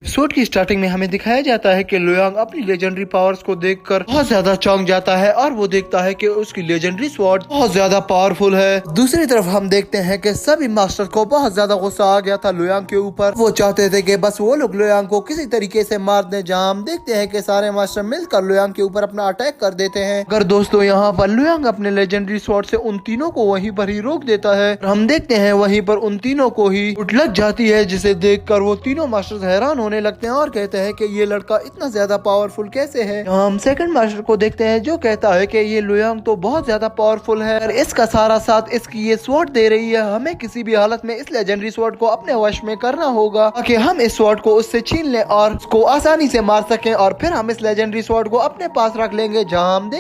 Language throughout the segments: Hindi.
एपिसोड की स्टार्टिंग में हमें दिखाया जाता है कि लुयांग अपनी लेजेंडरी पावर्स को देखकर बहुत ज्यादा चौंक जाता है और वो देखता है कि उसकी लेजेंडरी स्वॉर्ड बहुत ज्यादा पावरफुल है। दूसरी तरफ हम देखते हैं कि सभी मास्टर को बहुत ज्यादा गुस्सा आ गया था लुयांग के ऊपर। वो चाहते थे कि बस वो लोग लुयांग को किसी तरीके से मार दें। जहां हम देखते हैं कि सारे मास्टर मिलकर लुयांग के ऊपर अपना अटैक कर देते हैं। अगर दोस्तों यहाँ पर लुयांग अपने लेजेंडरी स्वॉर्ड से उन तीनों को वहीं पर ही रोक देता है। हम देखते हैं वहीं पर उन तीनों को ही चोट लग जाती है, जिसे देखकर वो तीनों मास्टर्स हैरान होने लगते हैं और कहते हैं कि ये लड़का इतना ज्यादा पावरफुल कैसे है। हम सेकंड मास्टर को देखते हैं जो कहता है कि ये लुयांग तो बहुत ज्यादा पावरफुल है और इसका सारा साथ इसकी ये स्वॉर्ड दे रही है। हमें किसी भी हालत में इस लेजेंडरी स्वॉर्ड को अपने वश में करना होगा ताकि हम इस स्वॉर्ड को उससे छीन लें और उसको आसानी से मार सकें और फिर हम इस लेजेंडरी स्वॉर्ड को अपने पास रख लेंगे। जहां हम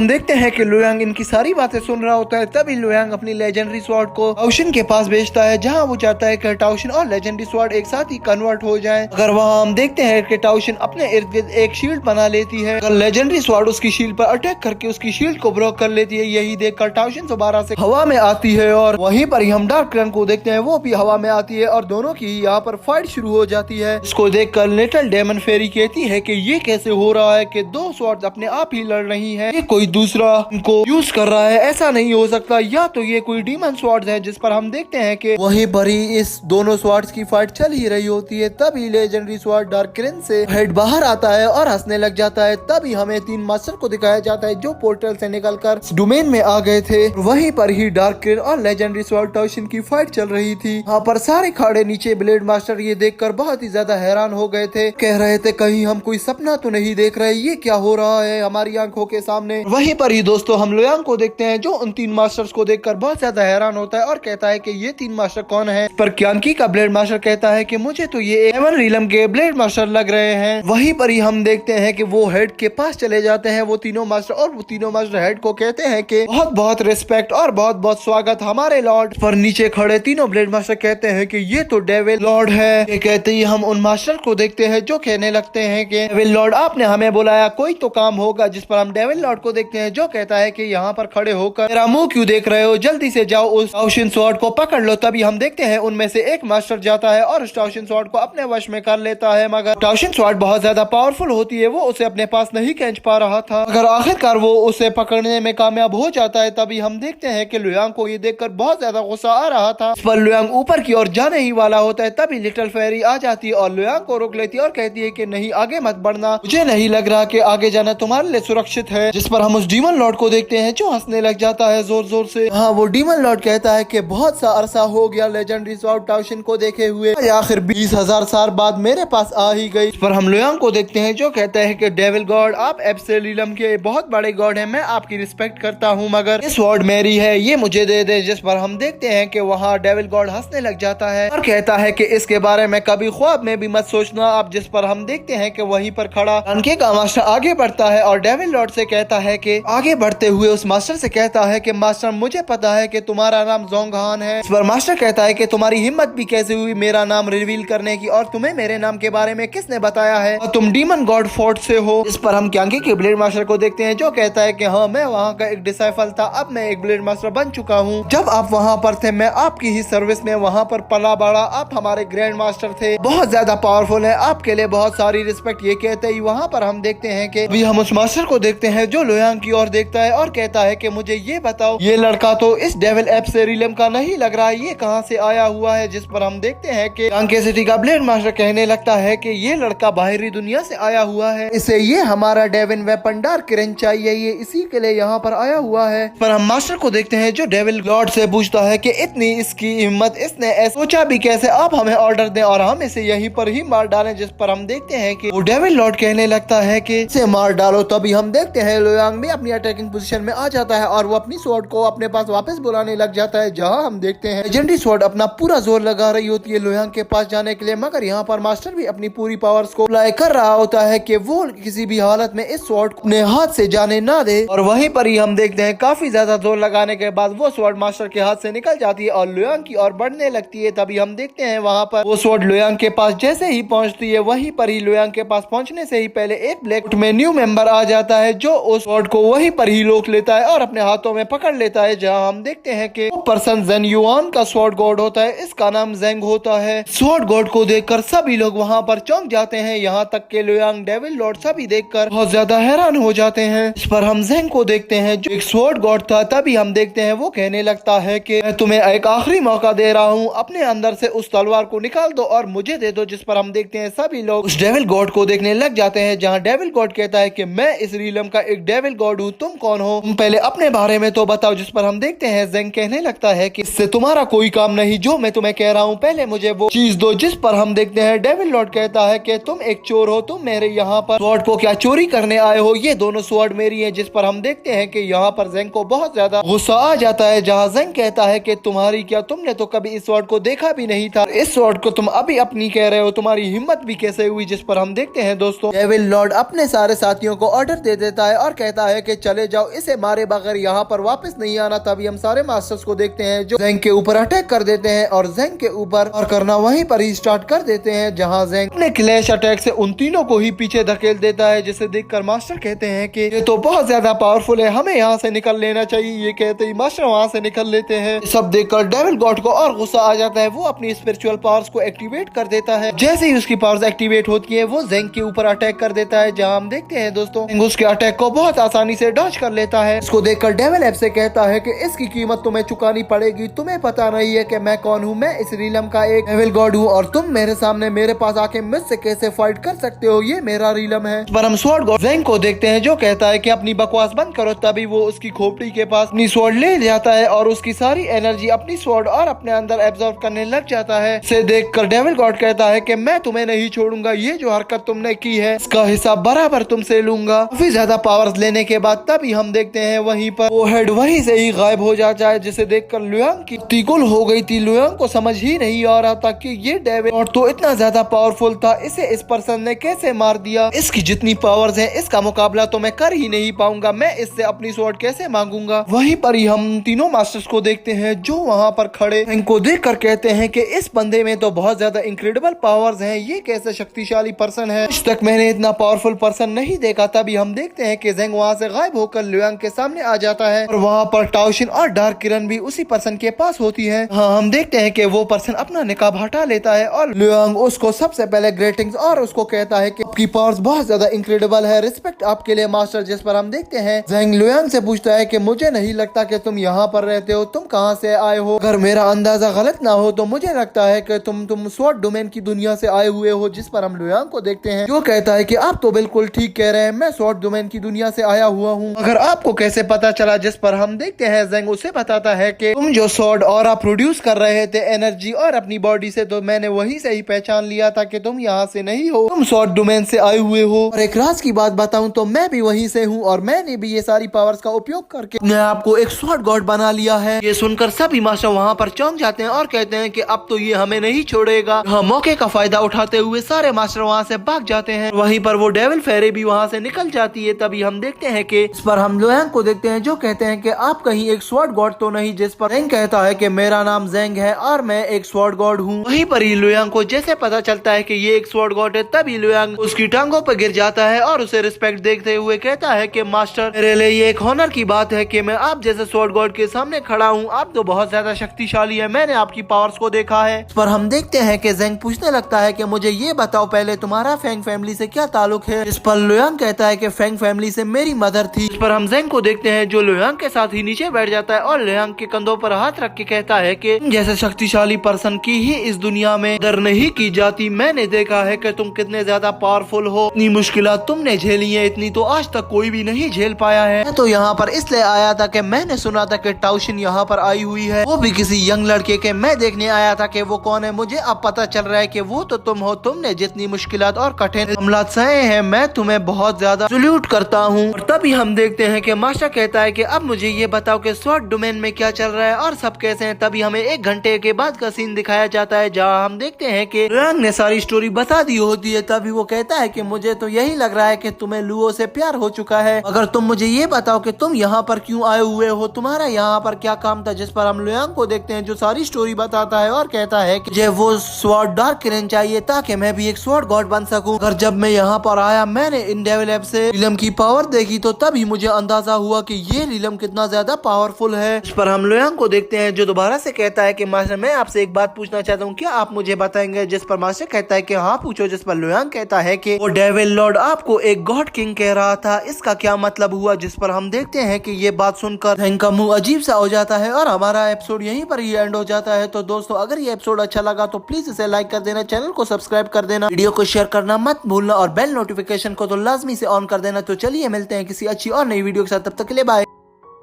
देखते हैं कि लुयांग इनकी सारी बातें सुन रहा होता है। तभी लुयांग अपनी लेजेंडरी स्वॉर्ड को टाओशिन के पास भेजता है, जहां वो चाहता है कि टाओशिन और लेजेंडरी स्वॉर्ड एक साथ ही कन्वर्ट हो जाएं। अगर वहां हम देखते हैं कि टाओशिन अपने इर्द गिर्द एक शील्ड बना लेती है। अगर लेजेंडरी स्वॉर्ड उसकी शील्ड पर अटैक करके उसकी शील्ड को ब्रेक कर लेती है। यही देखकर टाओशिन दोबारा से हवा में आती है और वहीं पर ही हम डार्क क्रन को देखते हैं, वो भी हवा में आती है और दोनों की यहाँ पर फाइट शुरू हो जाती है। इसको देखकर लिटिल डेमन फेरी कहती है कि ये कैसे हो रहा है कि दो स्वॉर्ड अपने आप ही लड़ रही है, ये कोई दूसरा इनको यूज कर रहा है, ऐसा नहीं हो सकता, या तो ये कोई डीमन स्वॉर्ड है। जिस पर हम देखते हैं कि वहीं पर ही इस दोनों स्वॉर्ड्स की फाइट चल ही रही होती है। तभी लेजेंडरी स्वॉर्ड डार्क क्रन से हेड बाहर आता है और हंसने लग जाता है। तभी हमें तीन मास्टर को दिखाया जाता है जो पोर्टल से निकलकर डोमेन में आ गए थे। वहीं पर ही डार्क क्रन और लेजेंडरी स्वॉर्ड टाओशिन की फाइट चल रही थी। यहाँ पर सारे खड़े नीचे ब्लेड मास्टर ये देखकर बहुत ही ज्यादा हैरान हो गए थे। कह रहे थे कहीं हम कोई सपना तो नहीं देख रहे, ये क्या हो रहा है हमारी आंखों के सामने। वहीं पर ही दोस्तों हम लुयांग को देखते हैं जो उन तीन मास्टर्स को देखकर बहुत ज्यादा हैरान होता है और कहता है कि ये तीन मास्टर कौन है। पर क्यांकी का ब्लेड मास्टर कहता है कि मुझे तो ये एवन रीलम के ब्लेड मास्टर लग रहे हैं। वहीं पर ही हम देखते हैं कि वो हेड के पास चले जाते हैं वो तीनों मास्टर, और वो तीनों मास्टर हेड को कहते हैं कि बहुत बहुत रिस्पेक्ट और बहुत बहुत स्वागत हमारे लॉर्ड। पर नीचे खड़े तीनों ब्लेड मास्टर कहते हैं कि ये तो डेविल लॉर्ड है। ये कहते ही हम उन मास्टर को देखते हैं जो कहने लगते हैं कि डेविल लॉर्ड आपने हमें बुलाया, कोई तो काम होगा। जिस पर हम डेविल लॉर्ड को देखते हैं जो कहता है कि यहाँ पर खड़े होकर मेरा मुंह क्यों देख रहे हो, जल्दी से जाओ उस टाओशिन स्वॉर्ड को पकड़ लो। तभी हम देखते हैं उनमें से एक मास्टर जाता है और उस टाओशिन स्वॉर्ड को अपने वश में कर लेता है। मगर टाओशिन स्वॉर्ड बहुत ज्यादा पावरफुल होती है, वो उसे अपने पास नहीं खींच पा रहा था। अगर आखिरकार वो उसे पकड़ने में कामयाब हो जाता है। तभी हम देखते हैं कि लुयांग को ये देखकर बहुत ज्यादा गुस्सा आ रहा था। इस पर लुयांग ऊपर की ओर जाने ही वाला होता है। तभी लिटिल फेरी आ जाती है और लुयांग को रोक लेती है और कहती है कि नहीं, आगे मत बढ़ना, मुझे नहीं लग रहा कि आगे जाना तुम्हारे लिए सुरक्षित है। जिस पर हम उस डीमन लॉर्ड को देखते हैं जो हंसने लग जाता है जोर जोर से। हाँ, वो डीमन लॉर्ड कहता है कि बहुत सा अरसा हो गया लेजेंडरी स्वॉर्ड टाओशिन को देखे हुए, आखिर 20,000 साल बाद मेरे पास आ ही गई। इस पर हम लुयांग को देखते हैं जो कहते हैं कि डेविल गॉड आप एब्सोल्यूम के बहुत बड़े गॉड हैं, मैं आपकी रिस्पेक्ट करता हूं, मगर ये स्वॉर्ड मेरी है, ये मुझे दे दे। जिस पर हम देखते हैं कि वहाँ डेविल गॉड हंसने लग जाता है और कहता है कि इसके बारे में कभी ख्वाब में भी मत सोचना आप। जिस पर हम देखते हैं कि वहीं पर खड़ा अनके का मास्टर आगे बढ़ता है और डेविल लॉर्ड से कहता है कि आगे बढ़ते हुए उस मास्टर से कहता है कि मास्टर मुझे पता है कि तुम्हारा नाम जोंगहान है। इस पर मास्टर कहता है कि तुम्हारी हिम्मत भी कैसे हुई मेरा नाम रिवील करने की, और तुम्हें मेरे नाम के बारे में किसने बताया है, और तुम डीमन गॉड फोर्ट से हो। इस पर हम क्यांकी के ब्लेड मास्टर को देखते हैं जो कहता है कि हाँ, मैं वहाँ का एक डिसाइपल था, अब मैं एक ब्लेड मास्टर बन चुका हूँ। जब आप वहाँ पर थे मैं आपकी ही सर्विस में वहाँ पर पला बड़ा, आप हमारे ग्रैंड मास्टर थे, बहुत ज्यादा पावरफुल है, आपके लिए बहुत सारी रिस्पेक्ट। ये कहते ही वहाँ पर हम देखते हैं कि अभी हम उस मास्टर को देखते हैं जो लुयांग की ओर देखता है और कहता है कि मुझे ये बताओ, ये लड़का तो इस डेविल एब्सोल्यूम का नहीं लग रहा है, ये कहाँ से आया हुआ है। जिस पर हम देखते हैं कि कांके सिटी का ब्लेड मास्टर कहने लगता है कि ये लड़का बाहरी दुनिया से आया हुआ है, इसे ये हमारा डेविन वेपन डार्क क्रन चाहिए, ये इसी के लिए यहाँ पर आया हुआ है। पर हम मास्टर को देखते हैं जो डेविल लॉर्ड से पूछता है कि इतनी इसकी हिम्मत, इसने सोचा भी कैसे आप हमें ऑर्डर दें और हम इसे यहीं पर ही मार डालें। जिस पर हम देखते हैं कि वो डेविल लॉर्ड कहने लगता है कि इसे मार डालो। तभी हम देखते हैं लुयांग भी अपनी अटैकिंग पोजीशन में आ जाता है और वो अपनी स्वॉर्ड को अपने पास वापस बुलाने लग जाता है। जहाँ हम देखते हैं लेजेंडरी स्वॉर्ड अपना पूरा जोर लगा रही होती है लुयांग के पास जाने के लिए, मगर यहाँ पर मास्टर भी अपनी पूरी पावर्स को अप्लाई कर रहा होता है कि वो किसी भी हालत में इस स्वॉर्ड को अपने हाथ से जाने ना दे। और वहीं पर ही हम देखते हैं काफी ज्यादा जोर लगाने के बाद वो स्वॉर्ड मास्टर के हाथ से निकल जाती है और लुयांग की ओर बढ़ने लगती है। तभी हम देखते हैं वहाँ पर वो स्वॉर्ड लुयांग के पास जैसे ही पहुँचती है, वहीं पर ही लुयांग के पास पहुँचने से ही पहले एक ब्लैक में न्यू मेंबर आ जाता है जो उस स्वॉर्ड को वहीं पर ही रोक लेता है और अपने हाथों में पकड़ लेता है। जहाँ हम देखते हैं कि वो पर्सन जेन युआन का स्वॉर्ड गॉड होता है, इसका नाम जेंग होता है। स्वॉर्ड गॉड को देखकर सभी लोग वहाँ पर चौंक जाते हैं, यहाँ तक के लुयांग, डेविल लॉर्ड सभी देखकर बहुत ज्यादा हैरान हो जाते हैं। इस पर हम ज़ेंग को देखते हैं जो एक स्वॉर्ड गॉड था। तभी हम देखते हैं वो कहने लगता है कि मैं तुम्हें एक आखिरी मौका दे रहा हूँ, अपने अंदर से उस तलवार को निकाल दो और मुझे दे दो। जिस पर हम देखते हैं सभी लोग उस डेविल गॉड को देखने लग जाते हैं, जहाँ डेविल गॉड कहता है कि मैं इस रीलम का एक डेविल गॉड हूँ, तुम कौन हो, तुम पहले अपने बारे में तो बताओ। जिस पर हम देखते हैं ज़ेंग कहने लगता है कि इससे तुम्हारा कोई काम नहीं, जो मैं तुम्हें कह रहा हूँ पहले मुझे वो चीज दो। जिस पर हम देखते हैं डेविल लॉर्ड कहता है कि तुम एक चोर हो, तुम मेरे यहाँ पर स्वॉर्ड को क्या चोरी करने आए हो, ये दोनों स्वॉर्ड मेरी है। जिस पर हम देखते हैं कि यहाँ पर ज़ेंग को बहुत ज्यादा गुस्सा आ जाता है, जहाँ ज़ेंग कहता है कि तुम्हारी क्या, तुमने तो कभी इस स्वॉर्ड को देखा भी नहीं था, इस स्वॉर्ड को तुम अभी अपनी कह रहे हो, तुम्हारी हिम्मत भी कैसे हुई। जिस पर हम देखते हैं दोस्तों डेविल लॉर्ड अपने सारे साथियों को ऑर्डर दे देता है और कहता है कि चले जाओ, इसे मारे बगैर यहाँ पर वापस नहीं आना। तभी हम सारे मास्टर्स को देखते हैं जो ज़ेंग के ऊपर अटैक कर देते हैं और ज़ेंग के ऊपर और करना वहीं पर ही स्टार्ट कर देते हैं, जहां ज़ेंग अपने क्लैश अटैक से उन तीनों को ही पीछे धकेल देता है। जिसे देखकर मास्टर कहते हैं कि ये तो बहुत ज्यादा पावरफुल है, हमें यहाँ से निकल लेना चाहिए। ये कहते ही मास्टर वहाँ से निकल लेते हैं। सब देखकर डेविल गॉड को और गुस्सा आ जाता है, वो अपनी स्पिरिचुअल पावर्स को एक्टिवेट कर देता है। जैसे ही उसकी पावर्स एक्टिवेट होती है वो ज़ेंग के ऊपर अटैक कर देता है, जहाँ हम देखते हैं दोस्तों ज़ेंग उसके अटैक को बहुत आसानी से डॉज कर लेता है। इसको देखकर डेविल एप से कहता है कि इसकी कीमत तुम्हें चुकानी पड़ेगी, तुम्हें पता नहीं है कि मैं कौन हूँ, मैं इस रीलम का एक डेविल गॉड हूँ और तुम मेरे सामने मेरे पास आके मुझसे कैसे फाइट कर सकते हो, ये मेरा रीलम है। पर हम स्वॉर्ड गॉड ज़ेंग को देखते हैं जो कहता है कि अपनी बकवास बंद करो। तभी वो उसकी खोपड़ी के पास अपनी स्वॉर्ड ले जाता है और उसकी सारी एनर्जी अपनी स्वॉर्ड और अपने अंदर एब्जॉर्ब करने लग जाता है। इसे देखकर डेविल गॉड कहता है कि मैं तुम्हें नहीं छोड़ूंगा, ये जो हरकत तुमने की है इसका हिसाब बराबर तुमसे लूंगा। काफी ज्यादा पावर्स लेने के बाद तभी हम देखते हैं वहीं पर वो हेड वहीं से ही गायब हो जाता है, जिसे देखकर लुयांग की तिगुल हो गई थी। लुयांग को समझ ही नहीं आ रहा था कि ये डेविल लॉर्ड तो इतना ज्यादा पावरफुल था, इसे इस पर्सन ने कैसे मार दिया, इसकी जितनी पावर्स हैं इसका मुकाबला तो मैं कर ही नहीं पाऊंगा, मैं इससे अपनी स्वॉर्ड कैसे मांगूंगा। वहीं पर ही हम तीनों मास्टर्स को देखते हैं जो वहाँ पर खड़े इनको देखकर कहते हैं कि इस बंदे में तो बहुत ज्यादा इनक्रेडिबल पावर्स हैं, ये कैसे शक्तिशाली पर्सन है, आज तक मैंने इतना पावरफुल पर्सन नहीं देखा। तभी हम देखते हैं कि ज़ेंग वहाँ से गायब होकर लुयांग के सामने आ जाता है और वहाँ पर टाओशिन और डार्क किरण भी उसी पर्सन के पास होती है। हाँ, हम देखते हैं कि वो पर्सन अपना निकाब हटा लेता है और लुयांग उसको सबसे पहले ग्रेटिंग्स और उसको कहता है कि आपकी पावर्स बहुत ज्यादा इनक्रेडिबल है, रिस्पेक्ट आपके लिए मास्टर। जिस पर हम देखते हैं ज़ेंग लुयांग से पूछता है कि मुझे नहीं लगता कि तुम यहाँ पर रहते हो, तुम कहाँ से आए हो, अगर मेरा अंदाजा गलत ना हो तो मुझे लगता है कि तुम स्वॉर्ड डोमेन की दुनिया से आए हुए हो। जिस पर हम लुयांग को देखते हैं जो कहता है कि आप तो बिल्कुल ठीक कह रहे हैं, मैं स्वॉर्ड डोमेन की दुनिया से आया हुआ हूँ, अगर आपको कैसे पता चला। जिस पर हम देखते हैं ज़ेंग उसे बताता है कि तुम जो स्वॉर्ड ऑरा प्रोड्यूस कर रहे थे एनर्जी और अपनी बॉडी से, तो मैंने वहीं से ही पहचान लिया था कि तुम यहाँ से नहीं हो, तुम स्वॉर्ड डोमेन से आए हुए हो। और एक राज की बात बताऊं तो मैं भी वहीं से हूँ और मैंने भी ये सारी पावर्स का उपयोग करके मैं आपको एक स्वॉर्ड गॉड बना लिया है। ये सुनकर सभी मास्टर वहाँ पर चौंक जाते हैं और कहते हैं कि अब तो ये हमें नहीं छोड़ेगा। हम मौके का फायदा उठाते हुए सारे मास्टर वहाँ से भाग जाते हैं। वहीं पर वो डेविल फेरी भी वहाँ से निकल जाती है। तभी हम देखते हैं कि इस पर हम लुयांग को देखते हैं जो कहते हैं कि आप कहीं एक स्वॉर्ड गॉड तो नहीं। जिस पर ज़ेंग कहता है कि मेरा नाम ज़ेंग है और मैं एक स्वॉर्ड गॉड हूँ। वहीं पर ही लुयांग को जैसे पता चलता है कि ये एक स्वॉर्ड गॉड है, तभी लुयांग उसकी टांगों पर गिर जाता है और उसे रिस्पेक्ट देखते हुए कहता है कि मास्टर, मेरे लिए ये एक ऑनर की बात है कि मैं आप जैसे स्वॉर्ड गॉड के सामने खड़ा हूँ, आप तो बहुत ज्यादा शक्तिशाली है, मैंने आपकी पावर्स को देखा है। इस पर हम देखते हैं कि ज़ेंग पूछने लगता है कि मुझे ये बताओ पहले तुम्हारा फेंग फैमिली से क्या ताल्लुक है। इस पर लुयांग कहता है कि फेंग फैमिली से मेरी मदर थी। इस पर हम ज़ेंग को देखते हैं जो लुयांग के साथ ही नीचे बैठ जाता है और लुयांग के कंधों पर हाथ रख के कहता है कि जैसे शक्तिशाली पर्सन की ही इस दुनिया में कदर नहीं की जाती। मैंने देखा है कि तुम कितने ज्यादा पावरफुल हो, इतनी मुश्किलात तुमने झेली है, इतनी तो आज तक कोई भी नहीं झेल पाया है। मैं तो यहाँ पर इसलिए आया था कि मैंने सुना था कि टाओशिन यहाँ पर आई हुई है, वो भी किसी यंग लड़के के। मैं देखने आया था कि वो कौन है। मुझे अब पता चल रहा है कि वो तो तुम हो। तुमने जितनी मुश्किलात और कठिन हमलात सहे हैं, मैं तुम्हें बहुत ज्यादा सल्यूट करता हूँ। और तभी हम देखते हैं कि मास्टर कहता है कि अब मुझे ये बताओ कि स्वॉर्ड डोमेन में क्या चल रहा है और सब कैसे हैं। तभी हमें 1 घंटे के बाद का सीन दिखाया जाता है जहाँ हम देखते हैं कि लुयांग ने सारी स्टोरी बता दी होती है। तभी वो कहता है कि मुझे तो यही लग रहा है कि तुम्हें लुओ से प्यार हो चुका है, अगर तुम मुझे ये बताओ कि तुम यहाँ पर क्यों आए हुए हो, तुम्हारा यहाँ पर क्या काम था। जिस पर हम लुयांग को देखते हैं जो सारी स्टोरी बताता है और कहता है कि मुझे वो स्वॉर्ड डार्क किरण चाहिए ताकि मैं भी एक स्वॉर्ड गॉड बन सकूं। अगर जब मैं यहाँ पर आया मैंने इन डेविल एप से रीलम की पावर देखी तो तभी मुझे अंदाजा हुआ कि ये रीलम कितना ज्यादा पावरफुल है। इस पर हम लुयांग को देखते हैं जो दोबारा से कहता है कि मास्टर मैं आपसे एक बात पूछना चाहता हूँ, क्या आप मुझे बताएंगे। जिस जिस पर मास्टर कहता है कि हाँ पूछो, जिस पर लुयांग कहता है कि वो डेविल लॉर्ड आपको एक गॉड किंग कह रहा था, इसका क्या मतलब हुआ। जिस पर हम देखते हैं कि ये बात सुनकर थैंक का मुंह अजीब सा हो जाता है और हमारा एपिसोड यहीं पर ही एंड हो जाता है। तो दोस्तों अगर ये एपिसोड अच्छा लगा तो प्लीज इसे लाइक कर देना, चैनल को सब्सक्राइब कर देना, वीडियो को शेयर करना मत भूलना और बेल नोटिफिकेशन को तो लाजमी से ऑन कर देना। तो चलिए मिलते हैं किसी अच्छी और नई वीडियो के साथ, तब तक के लिए बाय।